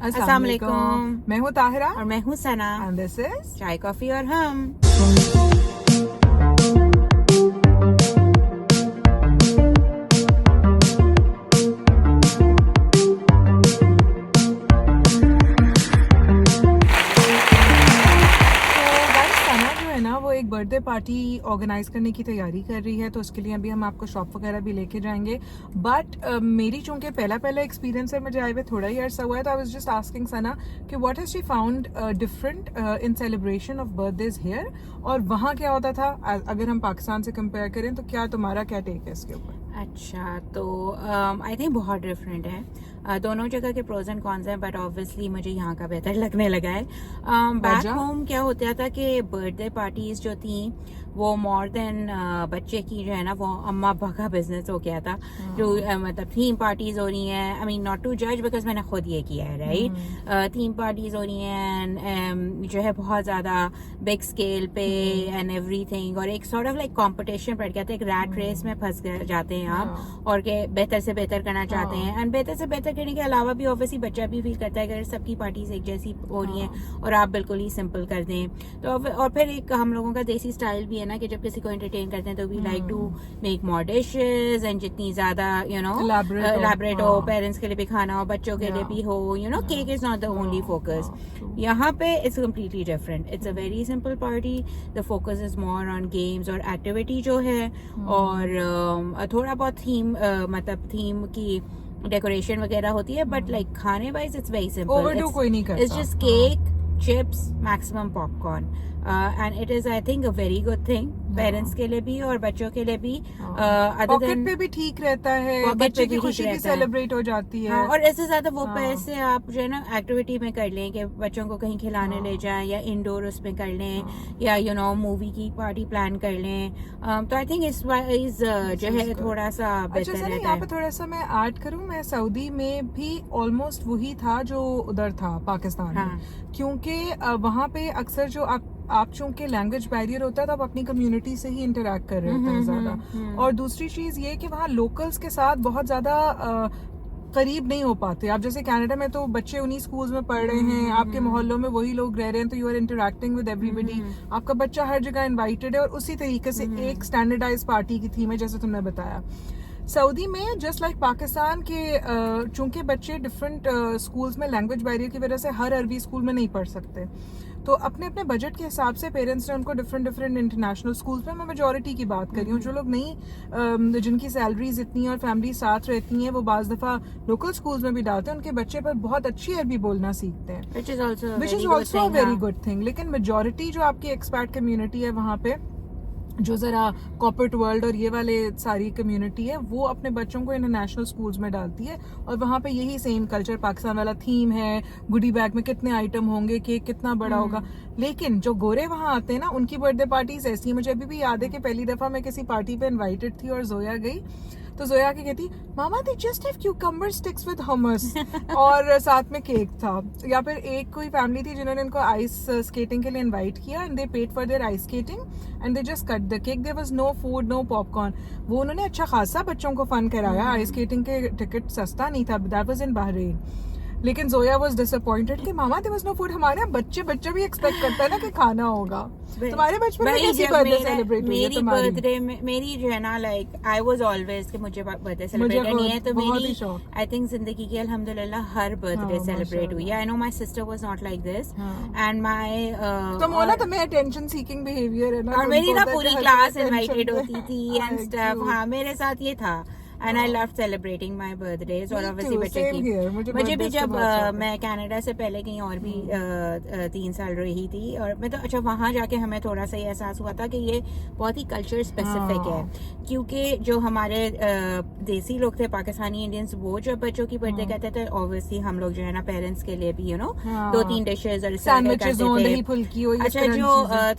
अस्सलाम वालेकुम। मैं हूँ ताहिरा और मैं हूँ सना। एंड दिस इज चाय कॉफी और हम। वो एक बर्थडे पार्टी ऑर्गेनाइज करने की तैयारी कर रही है, तो उसके लिए अभी हम आपको शॉप वगैरह भी लेके जाएंगे। बट मेरी चूंकि पहला एक्सपीरियंस है, मुझे आए हुए थोड़ा ही अर्सा हुआ है, तो आई वाज जस्ट आस्किंग सना कि what has she found different in celebration of birthdays here, और वहाँ क्या होता था अगर हम पाकिस्तान से कंपेयर करें, तो क्या तुम्हारा क्या टेक है इसके ऊपर? अच्छा, तो आई थिंक बहुत डिफरेंट है। दोनों जगह के प्रोज एंड कॉन्स हैं, बट ऑब्वियसली मुझे यहाँ का बेहतर लगने लगा है। बैक होम क्या होता था कि बर्थडे पार्टीज जो थी वो मोर देन बच्चे की जो है ना, वो अम्मा अब्बा का बिजनेस हो गया था। जो मतलब थीम पार्टीज हो रही हैं, आई मीन नॉट टू जज बिकॉज मैंने खुद ये किया है, राइट। थीम पार्टीज हो रही हैं जो है बहुत ज्यादा बिग स्केल पे एंड एवरीथिंग, और एक सॉर्ट ऑफ लाइक कंपटीशन पड़ गया था, एक रैट रेस में फंस जाते हैं आप, और के बेहतर से बेहतर करना चाहते हैं। एंड बेहतर से बेहतर करने के अलावा भी ऑब्वियसली बच्चा भी फील करता है कि अगर सबकी पार्टीज एक जैसी हो रही हैं और आप बिल्कुल ही सिंपल कर दें, तो और फिर एक हम लोगों का देसी स्टाइल भी है ना कि जब किसी को एंटरटेन करते हैं तो we like to make more dishes, and जितनी ज्यादा यू नो एलैबोरेट हो, पेरेंट्स के लिए भी खाना हो, बच्चों के लिए भी हो, you know cake is not the only focus. यहाँ पे it's completely different, it's a very simple party, the focus is more on games और एक्टिविटी जो है, और थोड़ा बहुत थीम मतलब थीम की डेकोरेशन वगैरह होती है, बट लाइक खाने वाइज इट्स वेरी सिंपल, कोई नहीं करता, it's just cake, chips, maximum popcorn, and it is I think a very good thing parents के लिए भी और बच्चों के लिए भी। पॉकेट पे भी ठीक रहता है, बच्चे की खुशी भी सेलिब्रेट हो जाती है। और इससे ज्यादा वो पैसे आप जो है ना एक्टिविटी में कर लें कि बच्चों को कहीं खिलाने ले जाएं, या इंडोर उसमें कर लें, या यू नो मूवी की पार्टी प्लान कर लें, तो आई थिंक इस जो है थोड़ा सा बेहतर रहता है। यहाँ पे थोड़ा सा मैं ऐड करूँ, मैं सऊदी में भी ऑलमोस्ट वही था जो उधर था पाकिस्तान में, क्योंकि वहाँ पे अक्सर जो आप चूंकि लैंग्वेज बैरियर होता है, तो आप अपनी कम्युनिटी से ही इंटरेक्ट कर रहे होते हैं ज्यादा। और दूसरी चीज ये कि वहाँ लोकल्स के साथ बहुत ज्यादा करीब नहीं हो पाते। आप जैसे कनाडा में तो बच्चे उन्हीं स्कूल्स में पढ़ रहे हैं, आपके मोहल्लों में वही लोग रह रहे हैं, तो you are interacting with everybody, आपका बच्चा हर जगह इनवाइटेड है, और उसी तरीके से एक स्टैंडर्डाइज पार्टी की थीम है, जैसे तुमने बताया। सऊदी में जस्ट लाइक पाकिस्तान के चूंकि बच्चे डिफरेंट स्कूल्स में लैंग्वेज बैरियर की वजह से हर अरबी स्कूल में नहीं पढ़ सकते, तो अपने अपने बजट के हिसाब से पेरेंट्स ने उनको डिफरेंट इंटरनेशनल स्कूल्स में, मैं मेजॉरिटी की बात कर रही हूँ, जो लोग नहीं जिनकी सैलरीज इतनी और फैमिली साथ रहती हैं, वो बाज दफा लोकल स्कूल्स में भी डालते हैं, उनके बच्चे पर बहुत अच्छी अरबी बोलना सीखते हैं, which is also very good thing. लेकिन मेजॉरिटी जो आपकी एक्सपैट कम्युनिटी है वहाँ पे, जो जरा कॉर्पोरेट वर्ल्ड और ये वाले सारी कम्युनिटी है, वो अपने बच्चों को इंटरनेशनल स्कूल्स में डालती है, और वहाँ पे यही सेम कल्चर पाकिस्तान वाला थीम है, गुडी बैग में कितने आइटम होंगे, केक कितना बड़ा होगा। लेकिन जो गोरे वहाँ आते हैं ना, उनकी बर्थडे पार्टीज ऐसी है। मुझे अभी भी याद है कि पहली दफा मैं किसी पार्टी पे इन्वाइटेड थी और जोया गई, तो जोया की कहती, मामा they just have cucumber sticks with hummus, और साथ में केक था। या फिर एक कोई फैमिली थी जिन्होंने इनको आइस स्केटिंग के लिए इनवाइट किया, and they paid for their ice skating and they just cut the cake, there was no food, no popcorn. वो उन्होंने अच्छा खासा बच्चों को फन कराया, आइस स्केटिंग के टिकट सस्ता नहीं था, दैट वाज इन बहरीन। लेकिन जोया वाज डिसअपॉइंटेड कि मामा देयर वाज नो फूड। हमारे बच्चा भी एक्सपेक्ट करता है ना कि खाना होगा। तुम्हारे बचपन में कैसी बर्थडे सेलिब्रेट हुई है तुम्हारी? मेरी बर्थडे मेरी जो है ना, लाइक आई वाज ऑलवेज कि मुझे बर्थडे सेलिब्रेट करनी है, तो मेरी आई थिंक जिंदगी की अल्हम्दुलिल्लाह हर बर्थडे सेलिब्रेट हुई है। I know my sister was not like this, and my तुम्हें अटेंशन सीकिंग बिहेवियर है ना, और मेरी ना पूरी क्लास इनवाइटेड होती थी एंड स्टफ। हाँ, मेरे साथ ये था, and I love celebrating my birthdays. और ऑब्वियसली बच्चे की मुझे भी जब मैं कनाडा से पहले कहीं और भी 3 साल रही थी, और मैं तो अच्छा वहाँ जाके हमें थोड़ा सा ये एहसास हुआ था कि ये बहुत ही कल्चर स्पेसिफिक है, क्योंकि जो हमारे देसी लोग थे, पाकिस्तानी इंडियंस, वो जब बच्चों की बर्थडे कहते थे, ऑब्वियसली हम लोग जो है ना पेरेंट्स के लिए भी यू नो 2-3 डिशेज और अच्छा, जो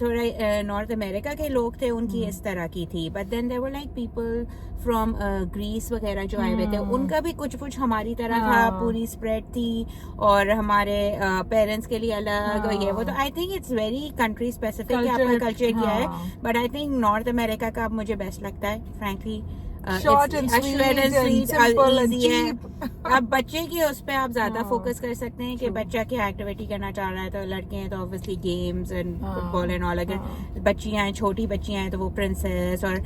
थोड़ा नॉर्थ अमेरिका के लोग थे उनकी इस तरह की थी, but then there were like people from Greece वगैरह जो आए हुए थे, उनका भी कुछ हमारी तरह था, पूरी स्प्रेड थी, और हमारे पेरेंट्स के लिए अलग, ये वो। तो I think it's very country specific आपका कल्चर क्या है, but I think north America का मुझे बेस्ट लगता है frankly. Short and sweet, simple and easy है। cheap. अब बच्चे की उस पे आप ज्यादा हाँ, फोकस कर सकते हैं कि true. बच्चा क्या एक्टिविटी करना चाह रहा है। तो लड़के हैं तो ऑब्वियसली गेम्स एंड हाँ, फुटबॉल एंड ऑल। अगर हाँ. बच्चियां हैं, छोटी बच्चियां हैं, तो वो प्रिंसेस और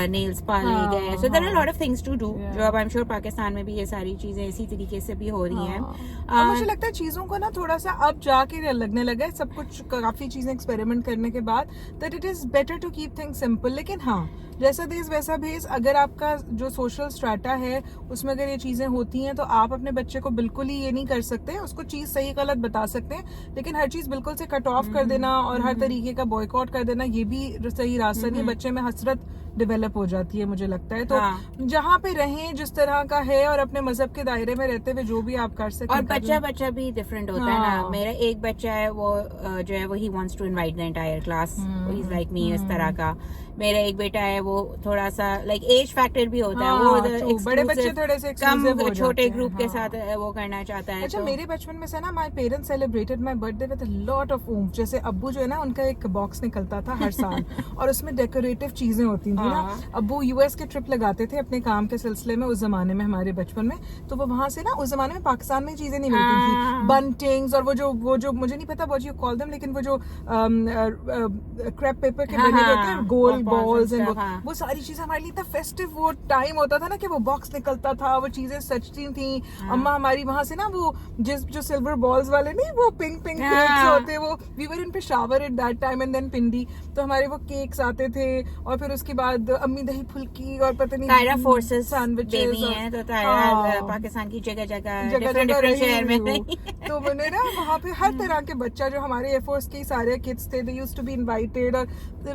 नेल स्पा ले हाँ, गए। सो देयर आर हाँ. Lot of things to do, Yeah. जो अब आई एम श्योर पाकिस्तान में भी ये सारी चीजें इसी तरीके से भी हो रही हैं। और मुझे लगता है चीजों को ना थोड़ा सा अब जाके लगने लगा है, सब कुछ काफी चीजें एक्सपेरिमेंट करने के बाद, that it is better to keep things simple. लेकिन हाँ, जैसा देश वैसा भेस। अगर आपका जो सोशल स्ट्रेटा है उसमें अगर ये चीजें होती हैं तो आप अपने बच्चे को बिल्कुल ही ये नहीं कर सकते, उसको चीज सही गलत बता सकते हैं, लेकिन हर चीज बिल्कुल से कट ऑफ कर देना और हर तरीके का बॉयकॉट कर देना, ये भी सही रास्ता नहीं है। बच्चे में हसरत डेवलप हो जाती है, मुझे लगता है। तो हाँ। जहाँ पे रहें जिस तरह का है और अपने मजहब के दायरे में रहते हुए जो भी आप कर सकते और बच्चा भी डिफरेंट होता है ना। हाँ। मेरा एक बच्चा है, वो जो है वो he wants to invite the entire class, he is like me, इस तरह का। मेरा एक बेटा है, वो थोड़ा सा लाइक एज फैक्टर भी होता है, वो बड़े बच्चे थोड़े से कम exclusive हो छोटे जाते हैं, ग्रुप के हाँ। साथ वो करना चाहता है। अच्छा, तो मेरे बचपन में से ना my parents celebrated my birthday with a lot of oomph. जैसे अब्बू जो है ना, उनका एक बॉक्स निकलता था हर साल और उसमें डेकोरेटिव चीजें होती थी ना। अब्बू यूएस के ट्रिप लगाते थे अपने काम के सिलसिले में उस जमाने में, हमारे बचपन में। तो वो वहां से ना, उस जमाने में पाकिस्तान में चीजें नहीं मिलती थी, बंटिंग्स और वो जो मुझे नहीं पता व्हाट यू कॉल देम, लेकिन वो जो क्रेप पेपर के बने होते हैं, गोल बॉल्स एंड वो सारी चीजें हमारे लिए इतना फेस्टिव वो टाइम होता था ना, कि वो बॉक्स निकलता था, वो चीजें सजती थी। अम्मा हमारी वहां से ना, वो जो सिल्वर बॉल्स वाले नहीं, वो पिंक केक्स होते, वो we were in Peshawar at that time and then Pindi, तो हमारे वो केक्स आते थे। और फिर उसके बाद अम्मी दही फुल्की और पता नहीं तायरा फोर्सेस सैंडविचेस हैं, तो तायरा पाकिस्तान की जगह जगह डिफरेंट शहर में तो मैंने ना वहाँ पे हर तरह के बच्चा, जो हमारे एयरफोर्स के सारे किड्स थे, they used to be invited, और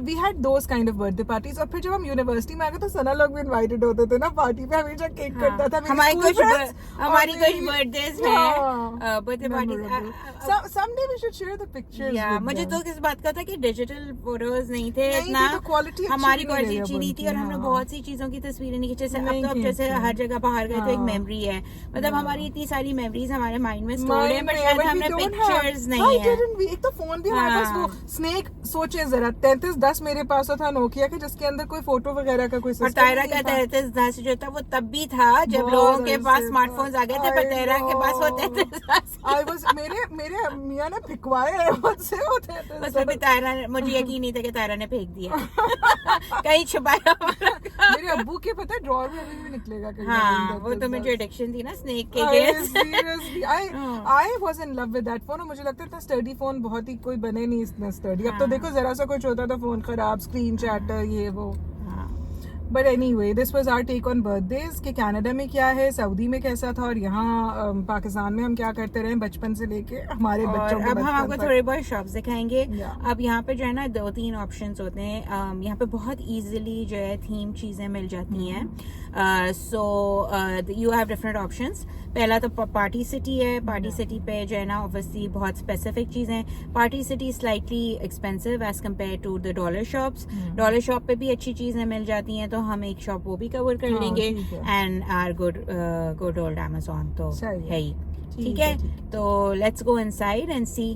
we had those kind of birthday parties. और फिर जब हम यूनिवर्सिटी में आ गए तो सना लोग भी इनवाइटेड होते थे ना पार्टी पे, हमेशा केक कटता था। हमारी कुछ बर्थडेज में birthday party, someday we should share the pictures with मुझे them. तो किस बात का था कि डिजिटल फोटोज नहीं थे इतना, क्वालिटी हमारी क्वालिटी अच्छी नहीं थी, और हमने बहुत सी चीजों की तस्वीरें नहीं खींची। जैसे अब तो, अब जैसे हर जगह बाहर गए तो एक मेमोरी है, मतलब हमारी इतनी सारी मेमोरीज हमारे माइंड में स्टोर्ड है, बट शायद हमने पिक्चर्स नहीं है। एक तो फोन भी हमारे पास, वो स्नेक, सोचे जरा 3310 मेरे पास था नोकिया के, जिसके अंदर कोई फोटो वगैरह का कोई और तायरा का 3310 जो था वो तब भी था जब लोगों के पास स्मार्टफोन्स आ गए थे, पर तायरा के पास वो 3310 मेरे मियां ने फिकवाए हैं मुझसे वो 3310। बस अभी तायरा, मुझे यकीन नहीं था कि तायरा ने फेंक दिया कहीं छुपाया। मेरे अब्बू के पता है ड्रॉअर में अभी भी निकलेगा कहीं। हाँ, वो तो मुझे एडिक्शन थी ना स्नेक के। Seriously I was in love with that phone, और मुझे लगता है इतना स्टडी फोन बहुत ही कोई बने नहीं इतना स्टडी। अब तो देखो जरा सा कुछ होता था फोन खराब, स्क्रीन चैटर, ये वो। But anyway, this was our take on birthdays कि कनाडा में क्या है, सऊदी में कैसा था, और यहाँ पाकिस्तान में हम क्या करते रहे बचपन से लेके हमारे बच्चों के। अब हम आपको थोड़े बहुत शॉप्स दिखाएंगे। अब यहाँ पे जो है ना 2-3 ऑप्शंस होते हैं। यहाँ पे बहुत इजीली जो है थीम चीजें मिल जाती हैं। So you have different options. पहला तो पार्टी सिटी है। पार्टी सिटी पे जो है ना ऑब्वियसली बहुत स्पेसिफिक चीजें। Party city slightly expensive as compare to the dollar shops. Dollar shop पे भी अच्छी चीजें मिल जाती हैं, तो हम एक शॉप वो भी कवर कर लेंगे। And our good old Amazon तो है ही, ठीक है। तो let's go inside and C